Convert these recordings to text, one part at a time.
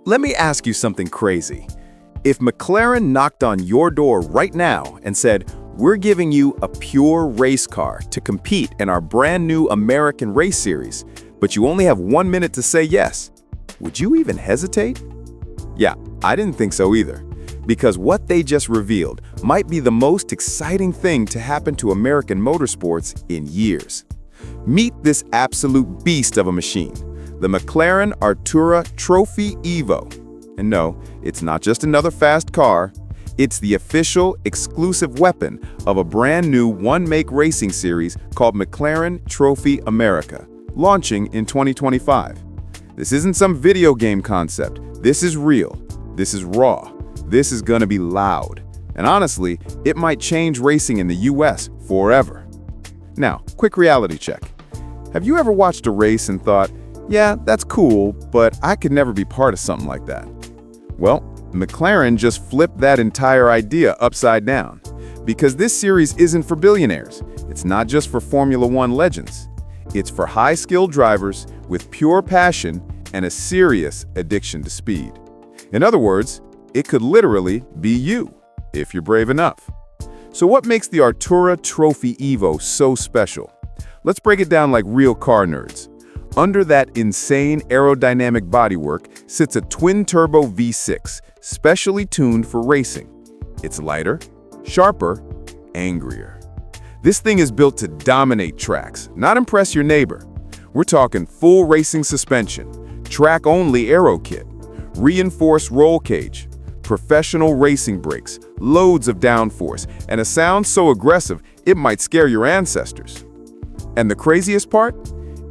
Let me ask you something crazy. If McLaren knocked on your door right now and said, "We're giving you a pure race car to compete in our brand new American race series, but you only have 1 minute to say yes," would you even hesitate? Yeah, I didn't think so either, because what they just revealed might be the most exciting thing to happen to American motorsports in years. Meet this absolute beast of a machine, the McLaren Artura Trophy EVO. And no, it's not just another fast car. It's the official, exclusive weapon of a brand new one-make racing series called McLaren Trophy America, launching in 2025. This isn't some video game concept. This is real. This is raw. This is gonna be loud. And honestly, it might change racing in the US forever. Now, quick reality check. Have you ever watched a race and thought, "Yeah, that's cool, but I could never be part of something like that"? Well, McLaren just flipped that entire idea upside down. Because this series isn't for billionaires. It's not just for Formula One legends. It's for high-skilled drivers with pure passion and a serious addiction to speed. In other words, it could literally be you, if you're brave enough. So what makes the Artura Trophy EVO so special? Let's break it down like real car nerds. Under that insane aerodynamic bodywork sits a twin-turbo V6, specially tuned for racing. It's lighter, sharper, angrier. This thing is built to dominate tracks, not impress your neighbor. We're talking full racing suspension, track-only aero kit, reinforced roll cage, professional racing brakes, loads of downforce, and a sound so aggressive it might scare your ancestors. And the craziest part?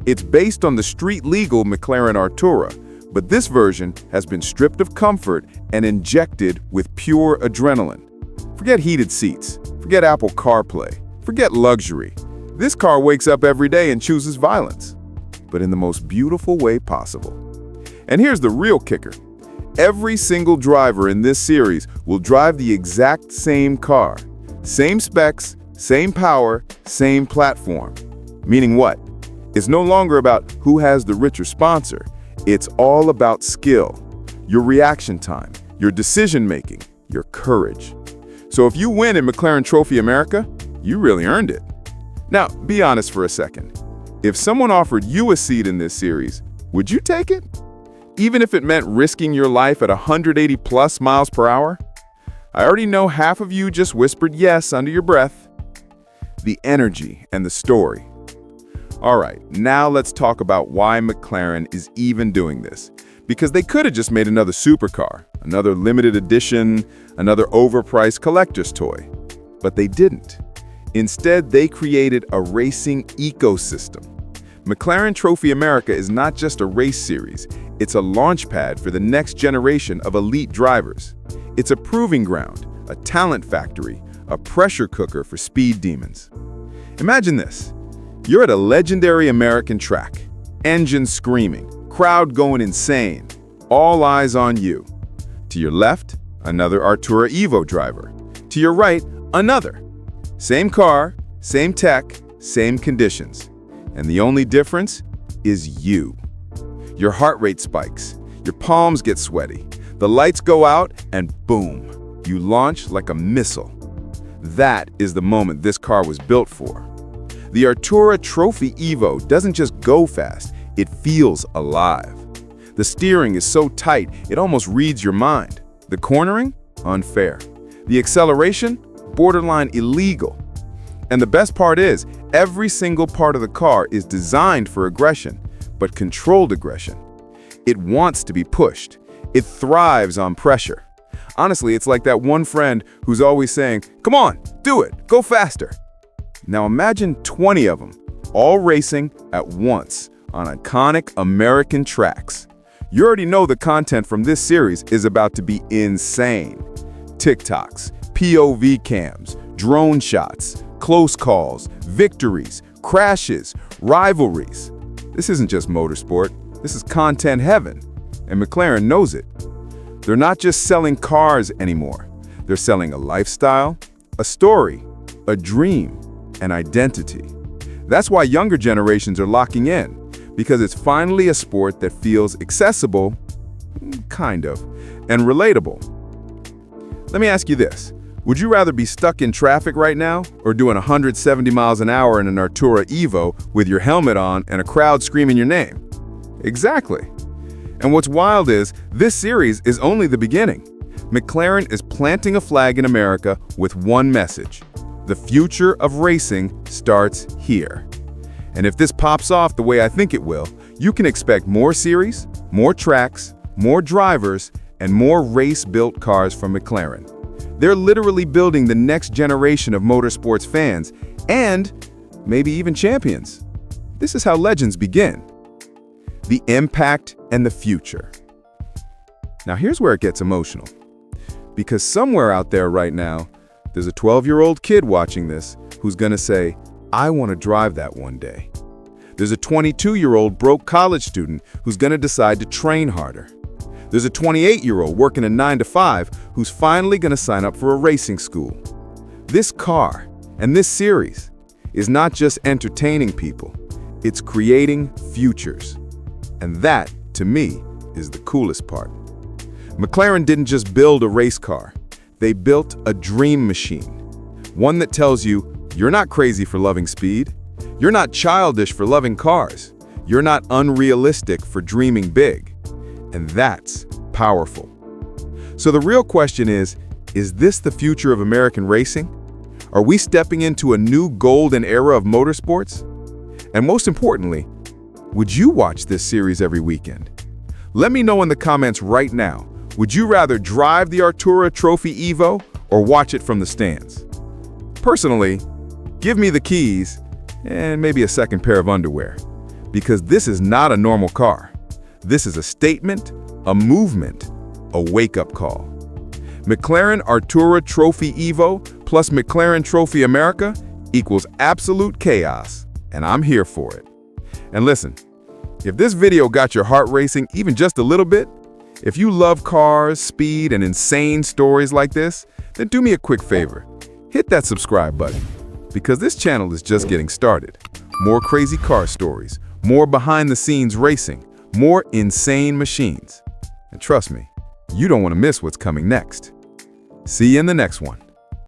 It's based on the street-legal McLaren Artura, but this version has been stripped of comfort and injected with pure adrenaline. Forget heated seats, forget Apple CarPlay, forget luxury. This car wakes up every day and chooses violence, but in the most beautiful way possible. And here's the real kicker. Every single driver in this series will drive the exact same car. Same specs, same power, same platform. Meaning what? It's no longer about who has the richer sponsor. It's all about skill, your reaction time, your decision-making, your courage. So if you win in McLaren Trophy America, you really earned it. Now, be honest for a second. If someone offered you a seat in this series, would you take it? Even if it meant risking your life at 180 plus miles per hour? I already know half of you just whispered yes under your breath. The energy and the story. All right, now let's talk about why McLaren is even doing this. Because they could have just made another supercar, another limited edition, another overpriced collector's toy. But they didn't. Instead, they created a racing ecosystem. McLaren Trophy America is not just a race series. It's a launch pad for the next generation of elite drivers. It's a proving ground, a talent factory, a pressure cooker for speed demons. Imagine this. You're at a legendary American track. Engine screaming, crowd going insane, all eyes on you. To your left, another Artura EVO driver. To your right, another. Same car, same tech, same conditions. And the only difference is you. Your heart rate spikes, your palms get sweaty, the lights go out, and boom, you launch like a missile. That is the moment this car was built for. The Artura Trophy EVO doesn't just go fast, it feels alive. The steering is so tight, it almost reads your mind. The cornering? Unfair. The acceleration? Borderline illegal. And the best part is, every single part of the car is designed for aggression, but controlled aggression. It wants to be pushed. It thrives on pressure. Honestly, it's like that one friend who's always saying, "Come on, do it, go faster." Now imagine 20 of them, all racing at once on iconic American tracks. You already know the content from this series is about to be insane. TikToks, POV cams, drone shots, close calls, victories, crashes, rivalries. This isn't just motorsport, this is content heaven, and McLaren knows it. They're not just selling cars anymore. They're selling a lifestyle, a story, a dream, an identity. That's why younger generations are locking in, because it's finally a sport that feels accessible, kind of, and relatable. Let me ask you this. Would you rather be stuck in traffic right now or doing 170 miles an hour in an Artura EVO with your helmet on and a crowd screaming your name? Exactly. And what's wild is, this series is only the beginning. McLaren is planting a flag in America with one message. The future of racing starts here. And if this pops off the way I think it will, you can expect more series, more tracks, more drivers, and more race-built cars from McLaren. They're literally building the next generation of motorsports fans, and maybe even champions. This is how legends begin. The impact and the future. Now here's where it gets emotional. Because somewhere out there right now, there's a 12-year-old kid watching this who's gonna say, I want to drive that one day. There's a 22-year-old broke college student who's gonna decide to train harder. There's a 28-year-old working a 9-to-5 who's finally gonna sign up for a racing school. This car and this series is not just entertaining people, it's creating futures. And that, to me, is the coolest part. McLaren didn't just build a race car, they built a dream machine. One that tells you, you're not crazy for loving speed, you're not childish for loving cars, you're not unrealistic for dreaming big. And that's powerful. So the real question is this the future of American racing? Are we stepping into a new golden era of motorsports? And most importantly, would you watch this series every weekend? Let me know in the comments right now. Would you rather drive the Artura Trophy EVO or watch it from the stands? Personally, give me the keys and maybe a second pair of underwear, because this is not a normal car. This is a statement, a movement, a wake-up call. McLaren Artura Trophy EVO plus McLaren Trophy America equals absolute chaos, and I'm here for it. And listen, if this video got your heart racing even just a little bit, if you love cars, speed, and insane stories like this, then do me a quick favor. Hit that subscribe button, because this channel is just getting started. More crazy car stories, more behind-the-scenes racing, more insane machines. And trust me, you don't want to miss what's coming next. See you in the next one.